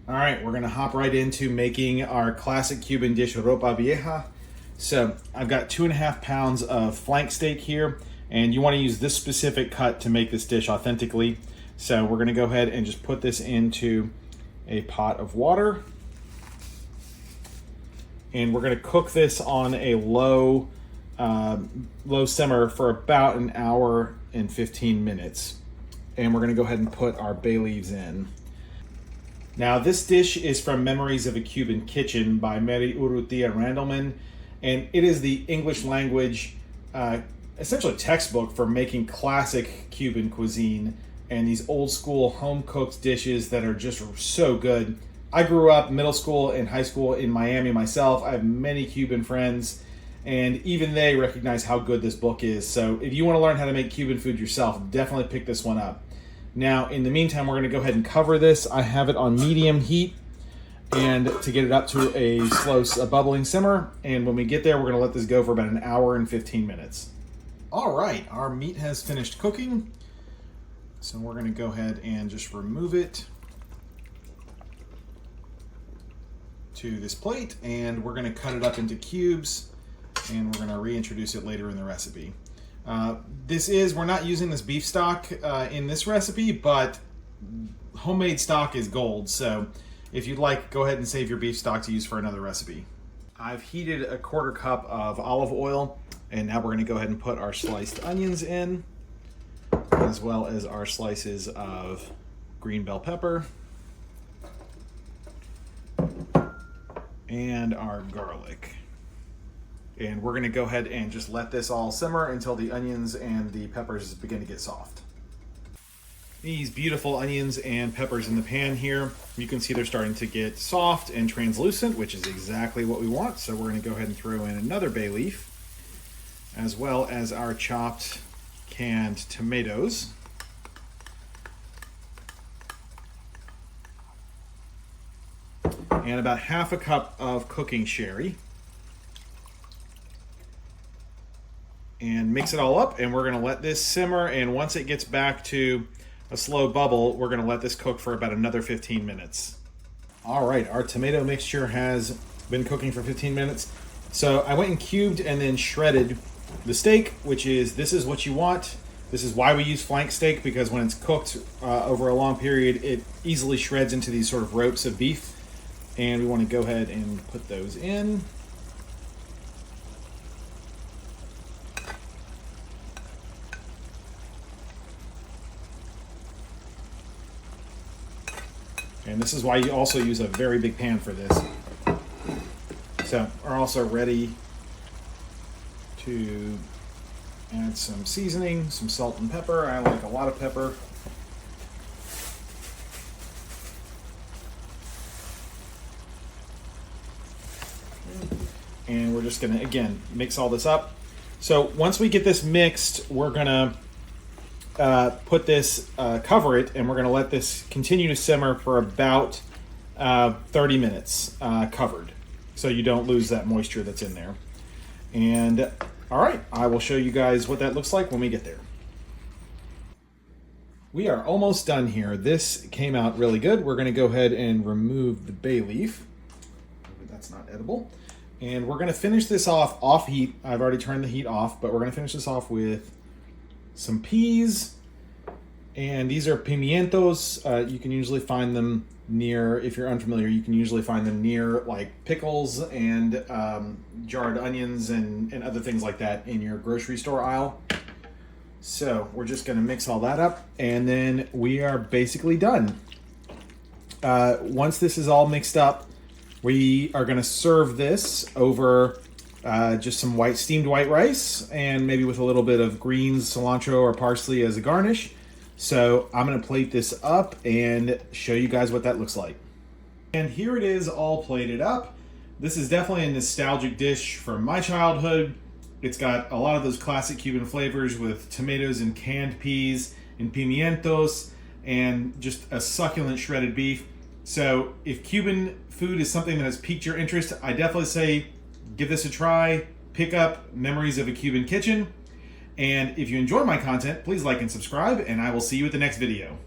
All right, we're gonna hop right into making our classic Cuban dish, Ropa Vieja. So I've got 2.5 pounds of flank steak here, and you wanna use this specific cut to make this dish authentically. So we're gonna go ahead and just put this into a pot of water. And we're gonna cook this on a low simmer for about an hour and 15 minutes. And we're gonna go ahead and put our bay leaves in. Now, this dish is from Memories of a Cuban Kitchen by Urrutia Randelman, and it is the English language, essentially textbook for making classic Cuban cuisine and these old school home-cooked dishes that are just so good. I grew up middle school and high school in Miami myself. I have many Cuban friends, and even they recognize how good this book is. So if you want to learn how to make Cuban food yourself, definitely pick this one up. Now, in the meantime, we're going to go ahead and cover this. I have it on medium heat and to get it up to a bubbling simmer. And when we get there, we're going to let this go for about an hour and 15 minutes. All right, our meat has finished cooking. So we're going to go ahead and just remove it to this plate. And we're going to cut it up into cubes. And we're going to reintroduce it later in the recipe. We're not using this beef stock in this recipe, but homemade stock is gold. So if you'd like, go ahead and save your beef stock to use for another recipe. I've heated a 1/4 cup of olive oil, and now we're going to go ahead and put our sliced onions in, as well as our slices of green bell pepper and our garlic. And we're gonna go ahead and just let this all simmer until the onions and the peppers begin to get soft. These beautiful onions and peppers in the pan here, you can see they're starting to get soft and translucent, which is exactly what we want. So we're gonna go ahead and throw in another bay leaf, as well as our chopped canned tomatoes. And about 1/2 cup of cooking sherry. And mix it all up, and we're gonna let this simmer, and once it gets back to a slow bubble, we're gonna let this cook for about another 15 minutes. All right, our tomato mixture has been cooking for 15 minutes. So I went and cubed and then shredded the steak, this is what you want. This is why we use flank steak, because when it's cooked over a long period, it easily shreds into these sort of ropes of beef. And we wanna go ahead and put those in. And this is why you also use a very big pan for this. So we're also ready to add some seasoning, some salt and pepper. I like a lot of pepper. And we're just gonna, again, mix all this up. So once we get this mixed, we're gonna cover it, and we're gonna let this continue to simmer for about 30 minutes covered, so you don't lose that moisture that's in there. And all right, I will show you guys what that looks like when we get there. We are almost done here. This came out really good. We're gonna go ahead and remove the bay leaf. That's not edible. And we're gonna finish this off heat. I've already turned the heat off, but we're gonna finish this off with some peas, and these are pimientos. You can usually find them near, if you're unfamiliar, you can usually find them near like pickles and jarred onions and other things like that in your grocery store aisle. So we're just gonna mix all that up, and then we are basically done. Once this is all mixed up, we are gonna serve this over just some steamed white rice, and maybe with a little bit of greens, cilantro, or parsley as a garnish. So I'm gonna plate this up and show you guys what that looks like. And here it is all plated up. This is definitely a nostalgic dish from my childhood. It's got a lot of those classic Cuban flavors with tomatoes and canned peas and pimientos and just a succulent shredded beef. So if Cuban food is something that has piqued your interest, I definitely say give this a try. Pick up Memories of a Cuban Kitchen. And if you enjoy my content, please like and subscribe, and I will see you at the next video.